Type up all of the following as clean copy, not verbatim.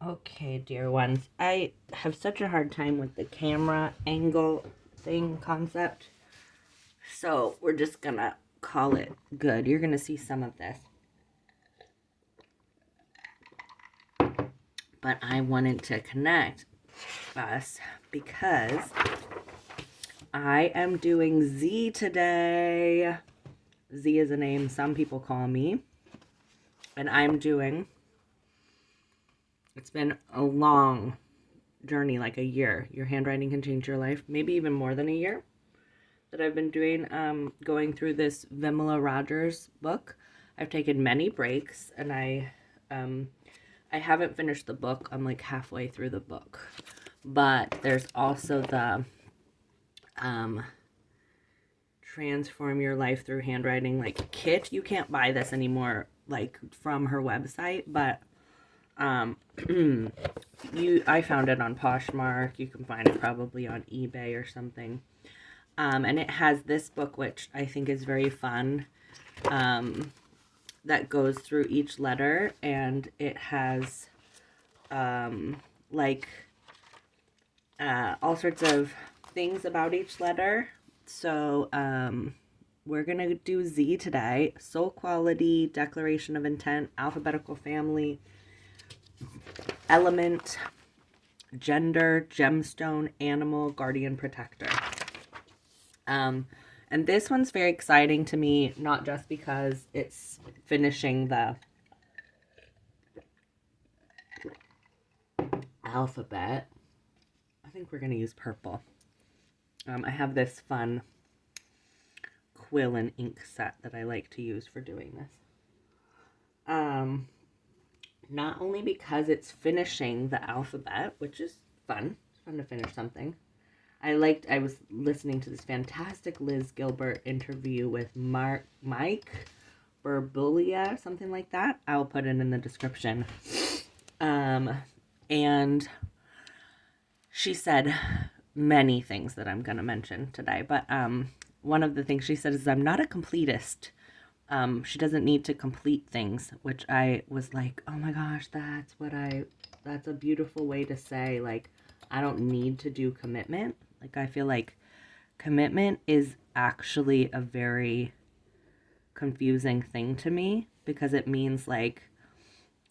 Okay, dear ones, I have such a hard time with the camera angle thing concept. So we're just gonna call it good. You're gonna see some of this. But I wanted to connect us because I am doing Z today. Z is a name some people call me. And I'm doing, it's been a long journey, like a year. Your handwriting can change your life, maybe even more than a year, that I've been doing, going through this Vimala Rogers book. I've taken many breaks, and I haven't finished the book. I'm like halfway through the book, but there's also the um, transform your life through handwriting like kit. You can't buy this anymore, like from her website, but I found it on Poshmark. You can find it probably on eBay or something. And it has this book, which I think is very fun, that goes through each letter, and it has like all sorts of things about each letter. So we're going to do Z today. Soul quality, declaration of intent, alphabetical family, element, gender, gemstone, animal, guardian, protector. And this one's very exciting to me, not just because it's finishing the alphabet. I think we're going to use purple. I have this fun quill and ink set that I like to use for doing this. Not only because it's finishing the alphabet, which is fun. It's fun to finish something. I was listening to this fantastic Liz Gilbert interview with Mike Birbiglia, something like that. I'll put it in the description. And she said many things that I'm going to mention today, but one of the things she said is I'm not a completist. She doesn't need to complete things, which I was like, oh my gosh, that's a beautiful way to say, like, I don't need to do commitment. Like, I feel like commitment is actually a very confusing thing to me because it means, like,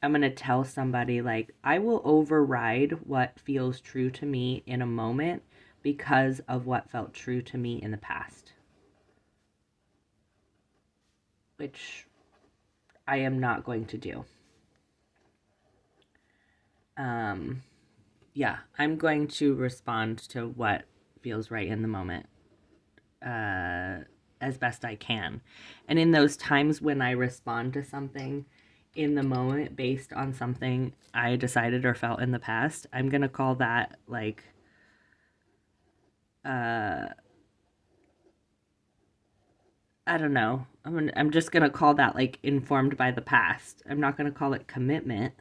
I'm going to tell somebody, like, I will override what feels true to me in a moment because of what felt true to me in the past, which I am not going to do. Yeah, I'm going to respond to what feels right in the moment as best I can. And in those times when I respond to something in the moment based on something I decided or felt in the past, I'm going to call that like I don't know. I'm just going to call that like informed by the past. I'm not going to call it commitment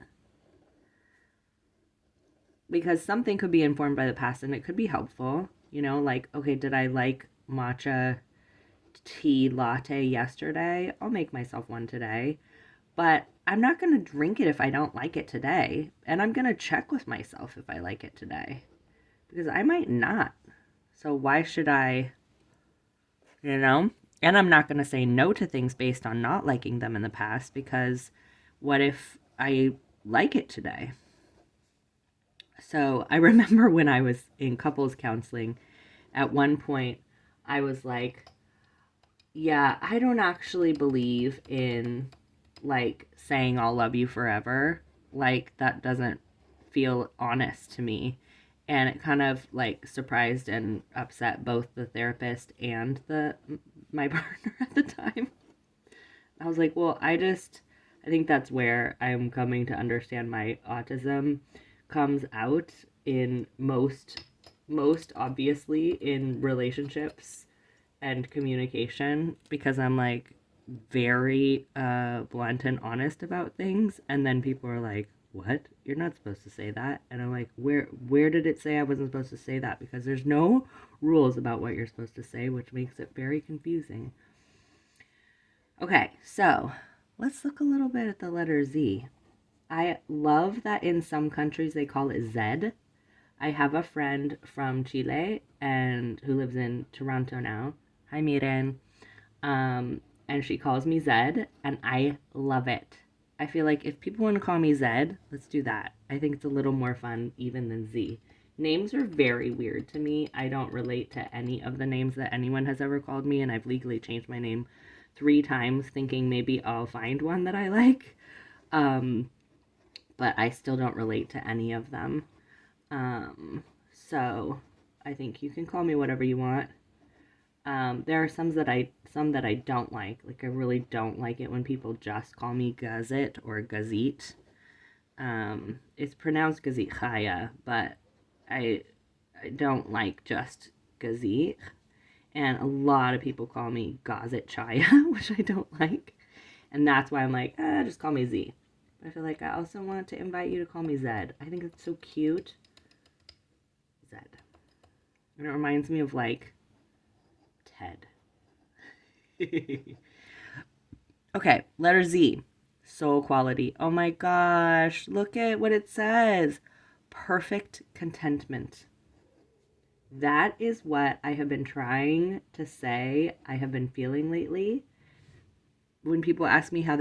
because something could be informed by the past and it could be helpful. You know, like, okay, did I like matcha tea latte yesterday? I'll make myself one today. But I'm not going to drink it if I don't like it today. And I'm going to check with myself if I like it today. Because I might not. So why should I, you know? And I'm not going to say no to things based on not liking them in the past because what if I like it today? So I remember when I was in couples counseling, at one point I was like, yeah, I don't actually believe in like saying I'll love you forever. Like that doesn't feel honest to me. And it kind of like surprised and upset both the therapist and the my partner at the time. I was like, well, I think that's where I'm coming to understand my autism comes out in most obviously in relationships and communication because I'm like very blunt and honest about things, and then people are like, what, you're not supposed to say that, and I'm like, where did it say I wasn't supposed to say that? Because there's no rules about what you're supposed to say, which makes it very confusing. Okay, so let's look a little bit at the letter Z. I love that in some countries they call it Zed. I have a friend from Chile and who lives in Toronto now. Hi, Miren. And she calls me Zed, and I love it. I feel like if people want to call me Zed, let's do that. I think it's a little more fun even than Z. Names are very weird to me. I don't relate to any of the names that anyone has ever called me, and I've legally changed my name 3 times thinking maybe I'll find one that I like. Um, but I still don't relate to any of them. So I think you can call me whatever you want. There are some that I don't like. Like I really don't like it when people just call me Gazet or Gazit. It's pronounced Gazit Chaya, but I I don't like just Gazit. And a lot of people call me Gazet Chaya, which I don't like. And that's why I'm like, just call me Z. But I feel like I also want to invite you to call me Zed. I think it's so cute. Zed. And it reminds me of like Ted. Okay, letter Z. Soul quality. Oh my gosh, look at what it says. Perfect contentment. That is what I have been trying to say I have been feeling lately. When people ask me how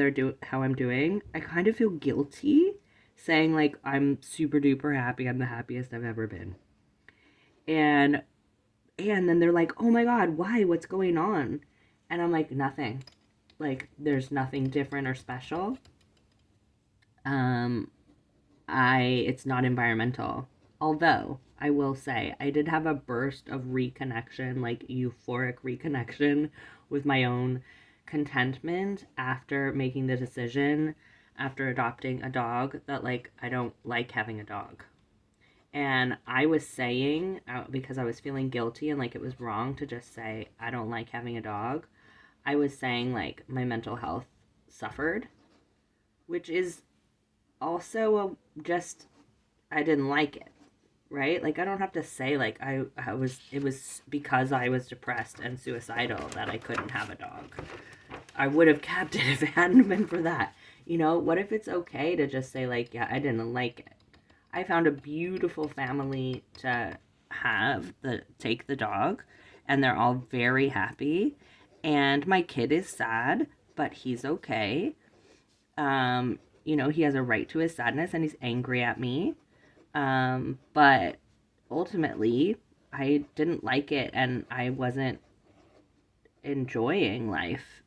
I'm doing, I kind of feel guilty saying like I'm super duper happy. I'm the happiest I've ever been. And then they're like, "Oh my god, why? What's going on?" And I'm like, "Nothing. Like there's nothing different or special. Um I it's not environmental. Although I will say I did have a burst of reconnection, like euphoric reconnection with my own contentment after making the decision after adopting a dog that like I don't like having a dog. And I was saying because I was feeling guilty and like it was wrong to just say I don't like having a dog. I was saying like my mental health suffered, which is also just I didn't like it, right? Like I don't have to say like I was it was because I was depressed and suicidal that I couldn't have a dog. I would have kept it if it hadn't been for that. You know, what if it's okay to just say like, yeah, I didn't like it. I found a beautiful family to take the dog and they're all very happy and my kid is sad, but he's okay. He has a right to his sadness and he's angry at me. But ultimately, I didn't like it and I wasn't enjoying life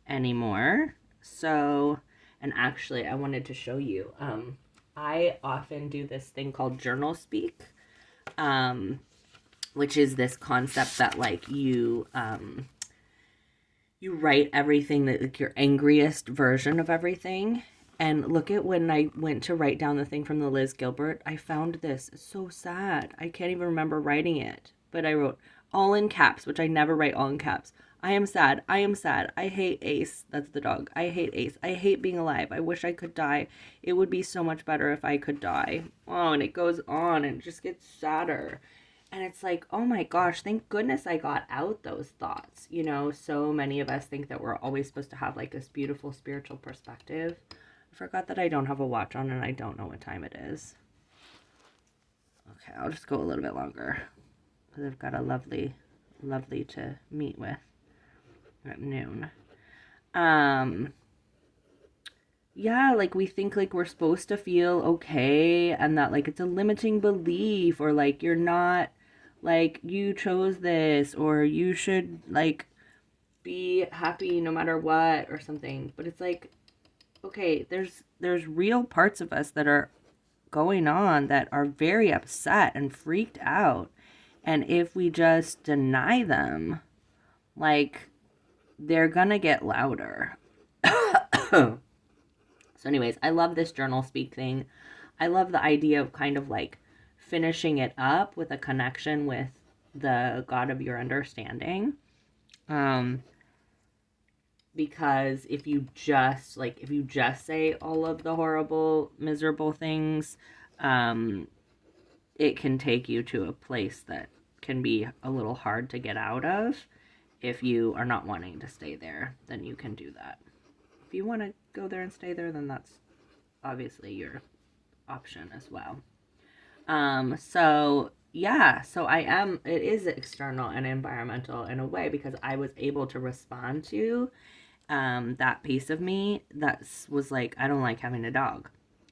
anymore. So, and actually, I wanted to show you. I often do this thing called journal speak, um, which is this concept that like you write everything that like your angriest version of everything. And look at when I went to write down the thing from the Liz Gilbert, I found this. It's so sad. I can't even remember writing it. But I wrote all in caps, which I never write all in caps. I am sad. I am sad. I hate Ace. That's the dog. I hate Ace. I hate being alive. I wish I could die. It would be so much better if I could die. Oh, and it goes on and it just gets sadder. And it's like, oh my gosh, thank goodness I got out those thoughts. You know, so many of us think that we're always supposed to have like this beautiful spiritual perspective. I forgot that I don't have a watch on and I don't know what time it is. Okay, I'll just go a little bit longer because I've got a lovely to meet with at noon. Yeah, like we think like we're supposed to feel okay and that like it's a limiting belief or like you're not like you chose this or you should like be happy no matter what or something. But it's like okay, there's real parts of us that are going on that are very upset and freaked out. And if we just deny them, like they're gonna get louder. So anyways, I love this journal speak thing. I love the idea of kind of like finishing it up with a connection with the God of your understanding. Um, because if you just say all of the horrible, miserable things, um, it can take you to a place that can be a little hard to get out of. If you are not wanting to stay there, then you can do that. If you want to go there and stay there, then that's obviously your option as well. So yeah, so it is external and environmental in a way because I was able to respond to that piece of me that was like, I don't like having a dog.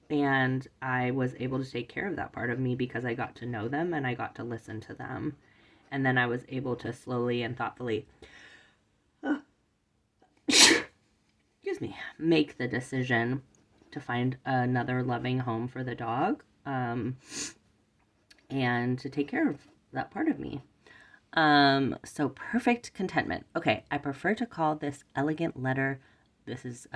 And I was able to take care of that part of me because I got to know them and I got to listen to them. And then I was able to slowly and thoughtfully, excuse me, make the decision to find another loving home for the dog, and to take care of that part of me. So perfect contentment. Okay, I prefer to call this elegant letter, this is,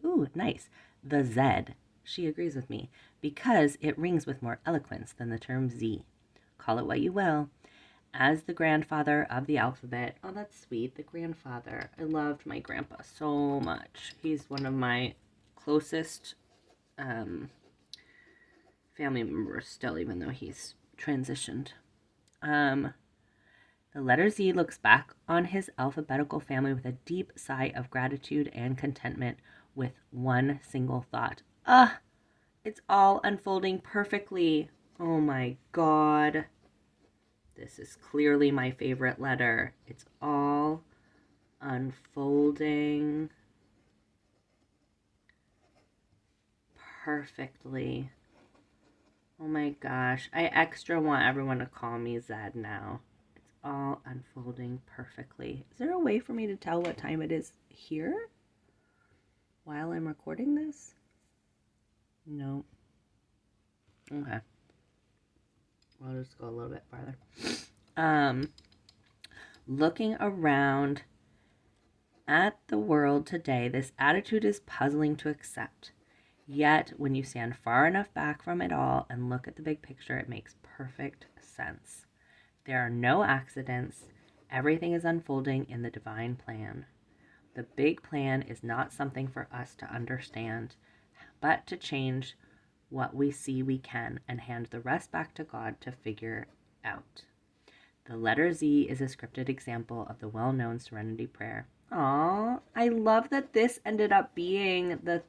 ooh, nice, the Z. She agrees with me, because it rings with more eloquence than the term Z. Call it what you will. As the grandfather of the alphabet, oh, that's sweet, the grandfather. I loved my grandpa so much. He's one of my closest family members still, even though he's transitioned. The letter Z looks back on his alphabetical family with a deep sigh of gratitude and contentment with one single thought. It's all unfolding perfectly. Oh my God. This is clearly my favorite letter. It's all unfolding perfectly. Oh my gosh. I extra want everyone to call me Zed now. It's all unfolding perfectly. Is there a way for me to tell what time it is here while I'm recording this? No. Okay. I'll just go a little bit farther. Looking around at the world today, this attitude is puzzling to accept. Yet, when you stand far enough back from it all and look at the big picture, it makes perfect sense. There are no accidents. Everything is unfolding in the divine plan. The big plan is not something for us to understand, but to change what we see we can and hand the rest back to God to figure out. The letter Z is a scripted example of the well-known Serenity Prayer. Aw, I love that this ended up being the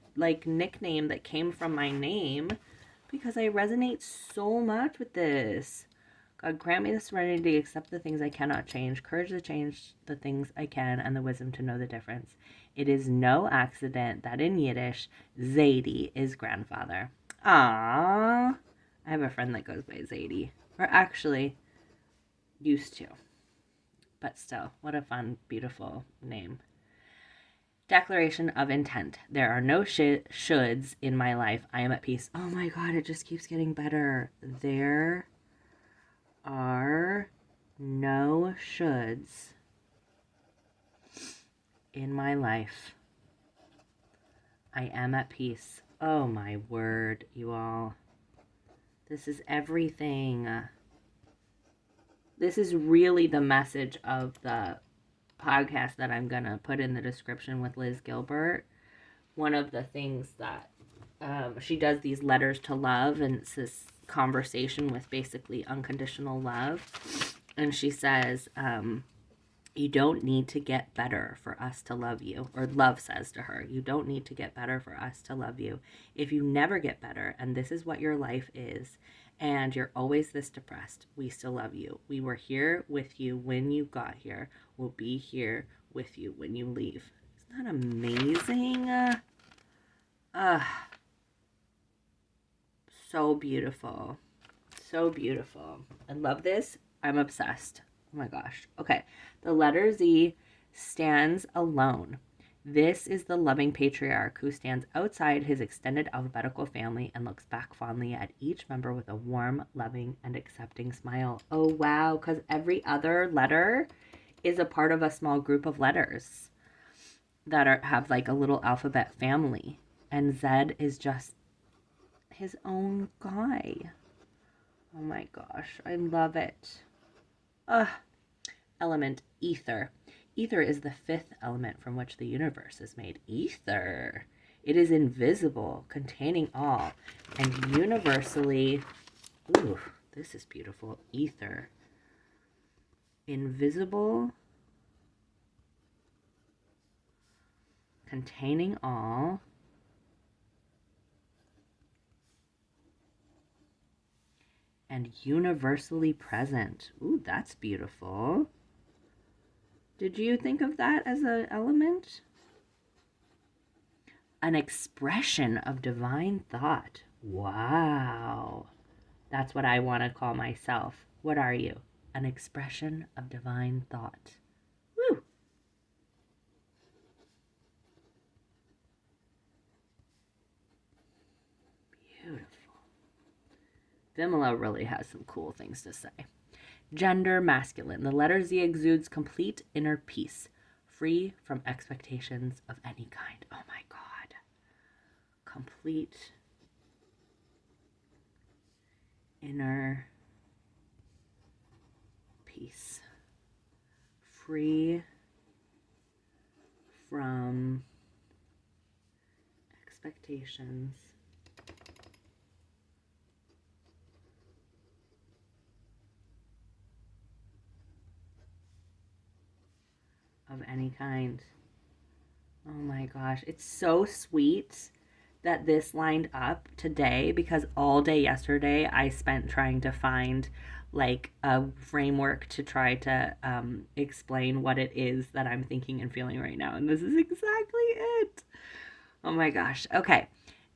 nickname that came from my name because I resonate so much with this. God, grant me the serenity to accept the things I cannot change, courage to change the things I can, and the wisdom to know the difference. It is no accident that in Yiddish, Zadie is grandfather. Ah, I have a friend that goes by Zadie. Or actually, used to. But still, what a fun, beautiful name. Declaration of intent. There are no shoulds in my life. I am at peace. Oh my God, it just keeps getting better. There are no shoulds in my life. I am at peace. Oh my word, you all. This is everything. This is really the message of the podcast that I'm going to put in the description with Liz Gilbert. One of the things that she does these letters to love, and it's this conversation with basically unconditional love. And she says, you don't need to get better for us to love you. Or love says to her, you don't need to get better for us to love you. If you never get better, and this is what your life is, and you're always this depressed, we still love you. We were here with you when you got here. We'll be here with you when you leave. Isn't that amazing? So beautiful. So beautiful. I love this. I'm obsessed. Oh my gosh. Okay. The letter Z stands alone. This is the loving patriarch who stands outside his extended alphabetical family and looks back fondly at each member with a warm, loving, and accepting smile. Oh, wow. Because every other letter is a part of a small group of letters that have like a little alphabet family. And Z is just his own guy. Oh my gosh. I love it. Element, ether. Ether is the fifth element from which the universe is made. Ether. It is invisible, containing all, and universally... Ooh, this is beautiful. Ether. Invisible, containing all, and universally present. Ooh, that's beautiful. Did you think of that as an element? An expression of divine thought. Wow. That's what I want to call myself. What are you? An expression of divine thought. Woo! Beautiful. Vimala really has some cool things to say. Gender masculine. The letter Z exudes complete inner peace, free from expectations of any kind. Oh my God. Complete inner peace. Free from expectations of any kind. Oh my gosh, it's so sweet that this lined up today because all day yesterday I spent trying to find like a framework to try to explain what it is that I'm thinking and feeling right now. And this is exactly it. Oh my gosh. Okay.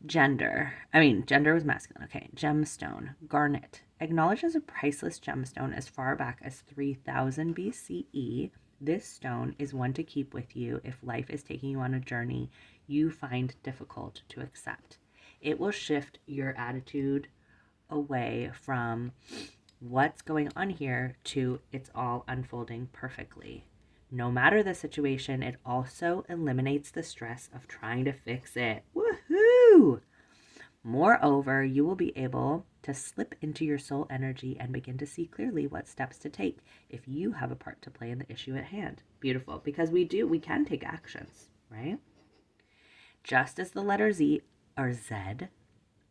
Gender was masculine. Okay. Gemstone. Garnet. Acknowledged as a priceless gemstone as far back as 3000 BCE, this stone is one to keep with you if life is taking you on a journey you find difficult to accept. It will shift your attitude away from what's going on here to it's all unfolding perfectly. No matter the situation, it also eliminates the stress of trying to fix it. Woohoo! Moreover, you will be able to slip into your soul energy and begin to see clearly what steps to take if you have a part to play in the issue at hand. Beautiful, because we can take actions, right? Just as the letter Z or Z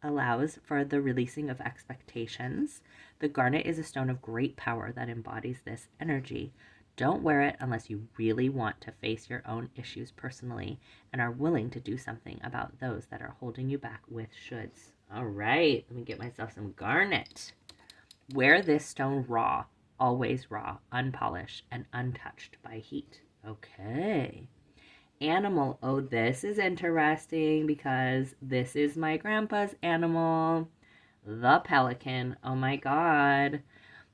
allows for the releasing of expectations, the garnet is a stone of great power that embodies this energy. Don't wear it unless you really want to face your own issues personally and are willing to do something about those that are holding you back with shoulds. All right, let me get myself some garnet. Wear this stone raw, always raw, unpolished, and untouched by heat. Okay. Animal. Oh, this is interesting because this is my grandpa's animal, the pelican. Oh my God.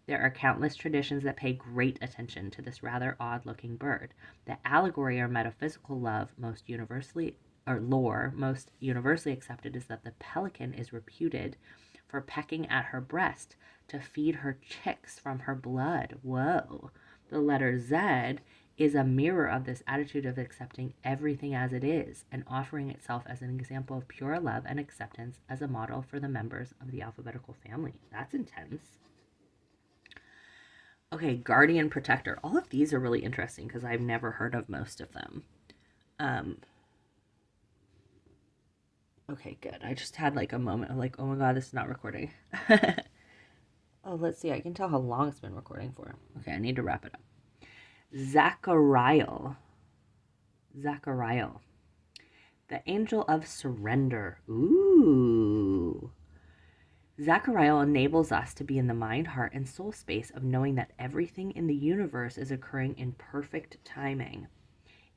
There are countless traditions that pay great attention to this rather odd-looking bird. The allegory or metaphysical lore most universally accepted is that the pelican is reputed for pecking at her breast to feed her chicks from her blood. Whoa. The letter Z is a mirror of this attitude of accepting everything as it is and offering itself as an example of pure love and acceptance as a model for the members of the alphabetical family. That's intense. Okay, guardian protector. All of these are really interesting because I've never heard of most of them. Okay, good. I just had like a moment of like, oh my God, this is not recording. Oh, let's see. I can tell how long it's been recording for. Okay, I need to wrap it up. Zachariel. The angel of surrender. Ooh. Zachariel enables us to be in the mind, heart, and soul space of knowing that everything in the universe is occurring in perfect timing.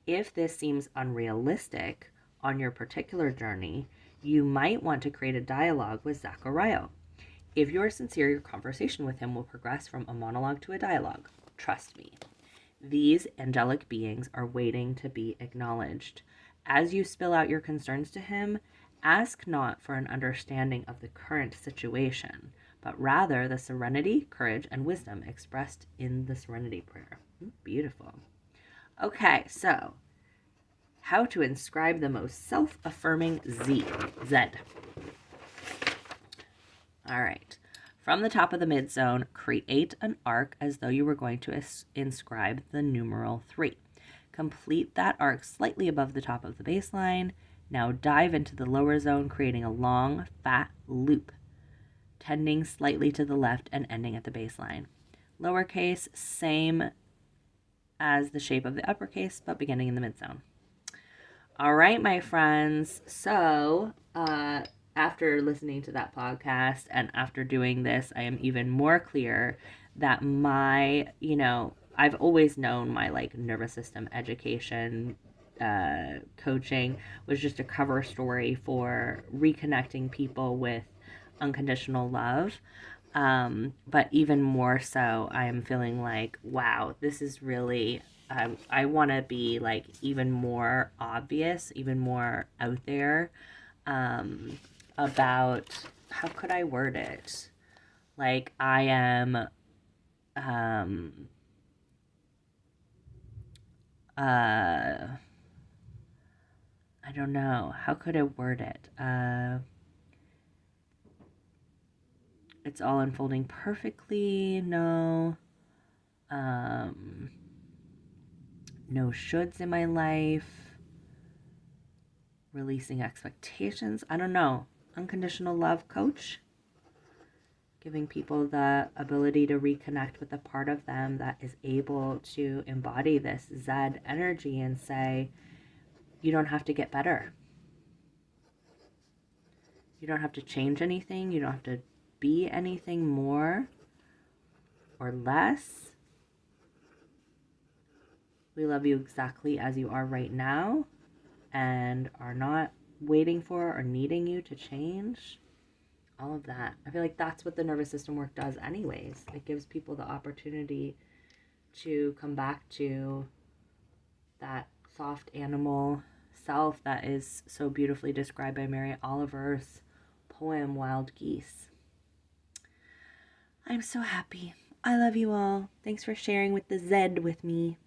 If this seems unrealistic on your particular journey, you might want to create a dialogue with Zachariel. If you are sincere, your conversation with him will progress from a monologue to a dialogue. Trust me. These angelic beings are waiting to be acknowledged. As you spill out your concerns to him, ask not for an understanding of the current situation, but rather the serenity, courage, and wisdom expressed in the Serenity Prayer. Beautiful. Okay, so how to inscribe the most self-affirming Z. All right. From the top of the midzone, create an arc as though you were going to inscribe the numeral 3. Complete that arc slightly above the top of the baseline. Now dive into the lower zone, creating a long, fat loop, tending slightly to the left and ending at the baseline. Lowercase, same as the shape of the uppercase, but beginning in the midzone. All right, my friends. So, after listening to that podcast and after doing this, I am even more clear that I've always known my like nervous system education coaching was just a cover story for reconnecting people with unconditional love. But even more so, I am feeling like, wow, this is really, I want to be like even more obvious, even more out there um, about how could I word it? Like, I am, um, I don't know, how could I word it? It's all unfolding perfectly. No, um, no shoulds in my life. Releasing expectations. I don't know. Unconditional love coach. Giving people the ability to reconnect with a part of them that is able to embody this Zed energy and say, you don't have to get better. You don't have to change anything. You don't have to be anything more or less. We love you exactly as you are right now and are not waiting for or needing you to change. All of that. I feel like that's what the nervous system work does, anyways. It gives people the opportunity to come back to that soft animal self that is so beautifully described by Mary Oliver's poem Wild Geese. I'm so happy. I love you all. Thanks for sharing with the Zed with me.